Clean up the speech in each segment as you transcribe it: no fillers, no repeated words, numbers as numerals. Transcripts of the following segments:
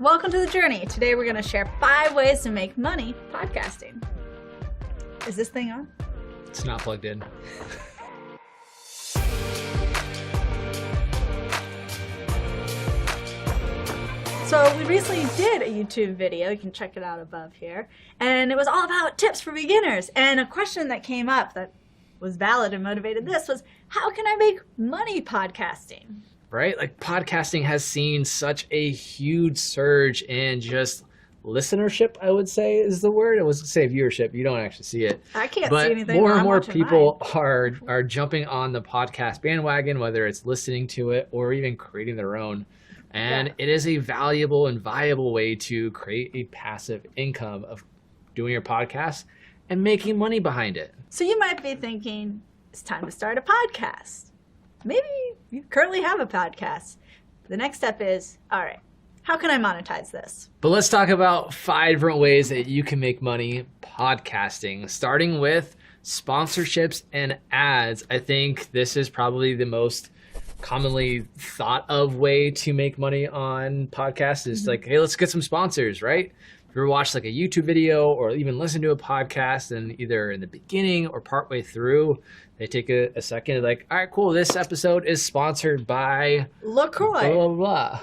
Welcome to the journey. Today we're going to share 5 ways to make money podcasting. Is this thing on? It's not plugged in. So we recently did a YouTube video, you can check it out above here, and it was all about tips for beginners. And a question that came up that was valid and motivated this was, how can I make money podcasting? Right? Like podcasting has seen such a huge surge in just listenership, I would say is the word. I was going to say viewership. You don't actually see it. I can't but see anything. More and more people are jumping on the podcast bandwagon, whether it's listening to it or even creating their own. And it is a valuable and viable way to create a passive income of doing your podcast and making money behind it. So you might be thinking, it's time to start a podcast. Maybe you currently have a podcast. The next step is, all right, how can I monetize this? But let's talk about 5 different ways that you can make money podcasting, starting with sponsorships and ads. I think this is probably the most commonly thought of way to make money on podcasts is like, hey, let's get some sponsors, right? If you ever watched like a YouTube video or even listen to a podcast and either in the beginning or partway through, they take a second like, all right, cool. This episode is sponsored by LaCroix. Blah, blah, blah.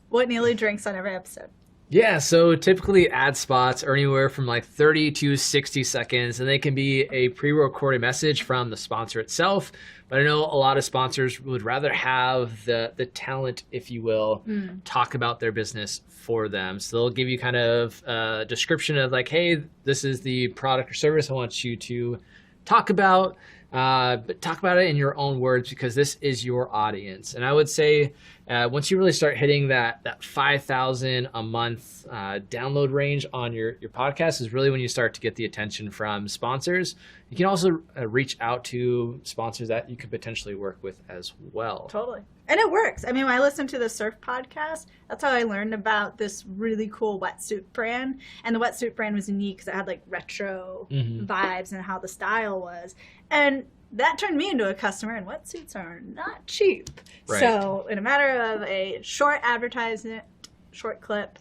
What Neely drinks on every episode. Yeah, so typically ad spots are anywhere from like 30 to 60 seconds, and they can be a pre-recorded message from the sponsor itself. But I know a lot of sponsors would rather have the talent, if you will, talk about their business for them. So they'll give you kind of a description of like, hey, this is the product or service I want you to talk about. But talk about it in your own words because this is your audience. And I would say once you really start hitting that 5,000 a month download range on your podcast is really when you start to get the attention from sponsors. You can also reach out to sponsors that you could potentially work with as well. Totally. And it works. I mean, when I listened to the surf podcast, that's how I learned about this really cool wetsuit brand. And the wetsuit brand was unique because it had like retro vibes and how the style was. And that turned me into a customer, and wetsuits are not cheap. Right. So in a matter of a short advertisement, short clip,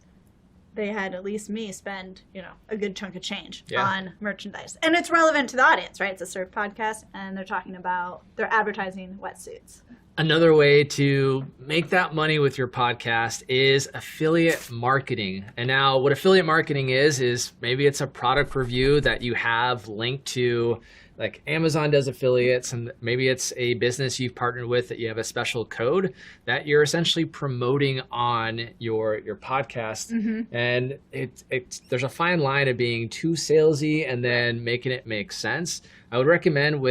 they had at least me spend, a good chunk of change on merchandise. And it's relevant to the audience, right? It's a surf podcast, and they're advertising wetsuits. Another way to make that money with your podcast is affiliate marketing. And now what affiliate marketing is maybe it's a product review that you have linked to, like Amazon does affiliates, and maybe it's a business you've partnered with that you have a special code that you're essentially promoting on your podcast. And there's a fine line of being too salesy and then making it make sense. I would recommend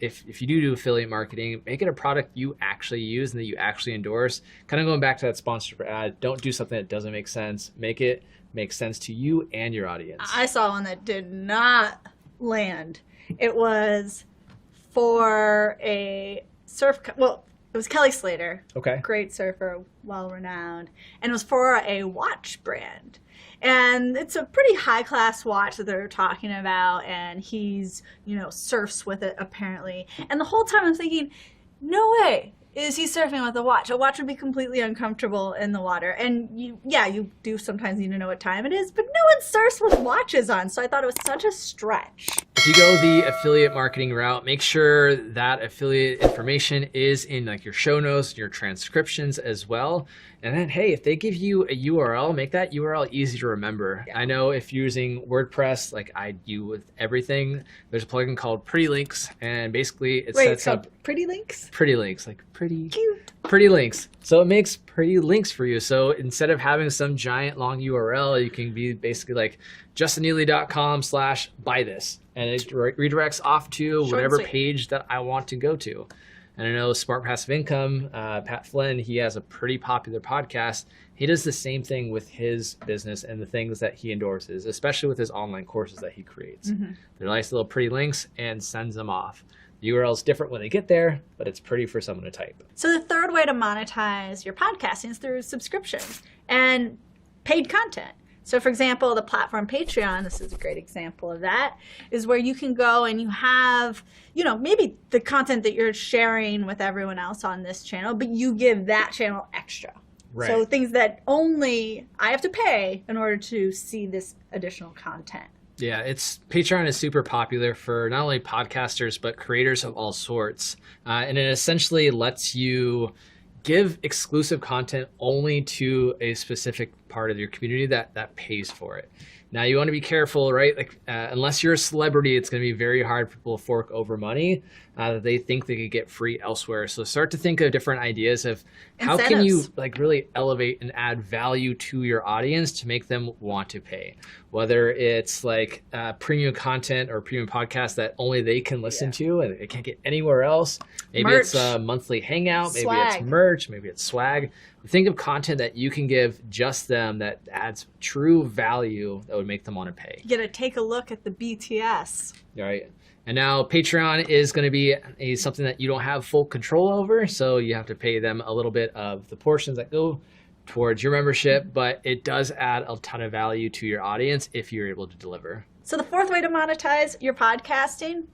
if you do affiliate marketing, make it a product you actually use and that you actually endorse. Kind of going back to that sponsored ad, don't do something that doesn't make sense. Make it make sense to you and your audience. I saw one that did not land. It was for a it was Kelly Slater. Okay. Great surfer, well-renowned. And it was for a watch brand. And it's a pretty high-class watch that they're talking about, and he's, surfs with it, apparently. And the whole time I'm thinking, no way is he surfing with a watch. A watch would be completely uncomfortable in the water. And you do sometimes need to know what time it is, but no one surfs with watches on, so I thought it was such a stretch. If you go the affiliate marketing route, make sure that affiliate information is in like your show notes, your transcriptions as well. And then, hey, if they give you a URL, make that URL easy to remember. Yeah. I know if you're using WordPress, like I do with everything, there's a plugin called Pretty Links, and basically it sets up Pretty Links? Pretty Links, like pretty cute. Pretty links. So it makes pretty links for you. So instead of having some giant long URL, you can be basically like justinneely.com/buy this. And it redirects off to whatever page that I want to go to. And I know Smart Passive Income, Pat Flynn, he has a pretty popular podcast. He does the same thing with his business and the things that he endorses, especially with his online courses that he creates. They're nice little pretty links and sends them off. The URL is different when they get there, but it's pretty for someone to type. So the third way to monetize your podcasting is through subscriptions and paid content. So for example, the platform Patreon, this is a great example of that, is where you can go and you have, maybe the content that you're sharing with everyone else on this channel, but you give that channel extra. Right. So things that only I have to pay in order to see this additional content. Yeah, Patreon is super popular for not only podcasters, but creators of all sorts. And it essentially lets you give exclusive content only to a specific part of your community that pays for it. Now, you want to be careful, right? Like, unless you're a celebrity, it's going to be very hard for people to fork over money that they think they could get free elsewhere. So start to think of different ideas of how can you like really elevate and add value to your audience to make them want to pay. Whether it's like premium content or premium podcast that only they can listen to and it can't get anywhere else. Maybe merch. It's a monthly hangout. Maybe Swag. it's merch. Maybe it's swag. Think of content that you can give just them that adds true value that would make them want to pay. You gotta take a look at the BTS. Right. And now Patreon is going to be something that you don't have full control over. So you have to pay them a little bit of the portions that go towards your membership, but it does add a ton of value to your audience if you're able to deliver. So the fourth way to monetize your podcasting,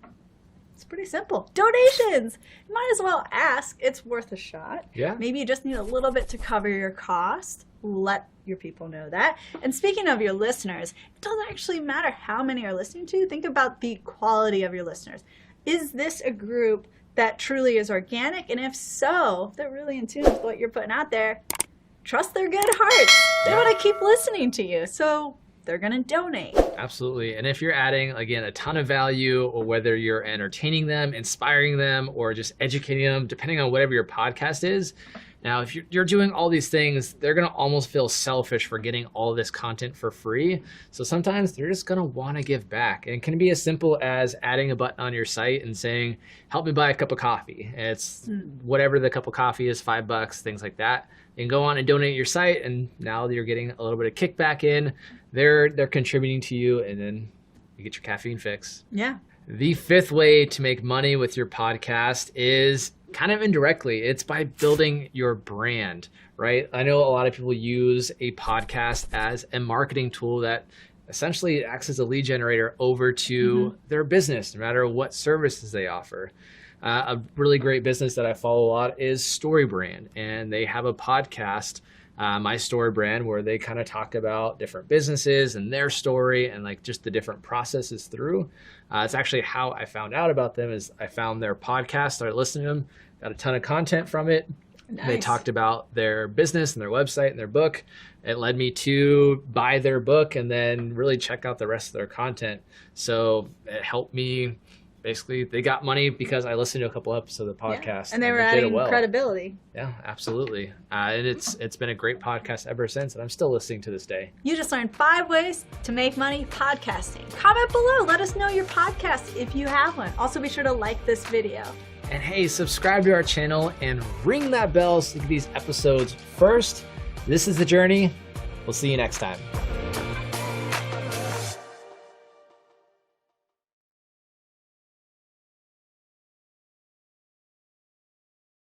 it's pretty simple. Donations. You might as well ask. It's worth a shot. Yeah. Maybe you just need a little bit to cover your cost. Let your people know that. And speaking of your listeners, it doesn't actually matter how many are listening to you. Think about the quality of your listeners. Is this a group that truly is organic? And if so, if they're really in tune with what you're putting out there, trust their good hearts. They want to keep listening to you. So they're going to donate. Absolutely. And if you're adding, again, a ton of value, or whether you're entertaining them, inspiring them, or just educating them, depending on whatever your podcast is. Now, if you're doing all these things, they're going to almost feel selfish for getting all this content for free. So sometimes they're just going to want to give back. And it can be as simple as adding a button on your site and saying, help me buy a cup of coffee. And it's whatever the cup of coffee is, $5, things like that. You can go on and donate your site, and now you're getting a little bit of kickback in. They're contributing to you, and then you get your caffeine fix. Yeah. The fifth way to make money with your podcast is kind of indirectly. It's by building your brand, right? I know a lot of people use a podcast as a marketing tool that essentially acts as a lead generator over to their business, no matter what services they offer. A really great business that I follow a lot is StoryBrand, and they have a podcast, My StoryBrand, where they kind of talk about different businesses and their story and like just the different processes through. It's actually how I found out about them. Is I found their podcast, started listening to them, got a ton of content from it. Nice. They talked about their business and their website and their book. It led me to buy their book and then really check out the rest of their content. So it helped me. Basically, they got money because I listened to a couple episodes of the podcast. Yeah. And they were adding credibility. Yeah, absolutely. And it's been a great podcast ever since, and I'm still listening to this day. You just learned 5 ways to make money podcasting. Comment below. Let us know your podcast if you have one. Also, be sure to like this video. And hey, subscribe to our channel and ring that bell so you get these episodes first. This is The Journey. We'll see you next time.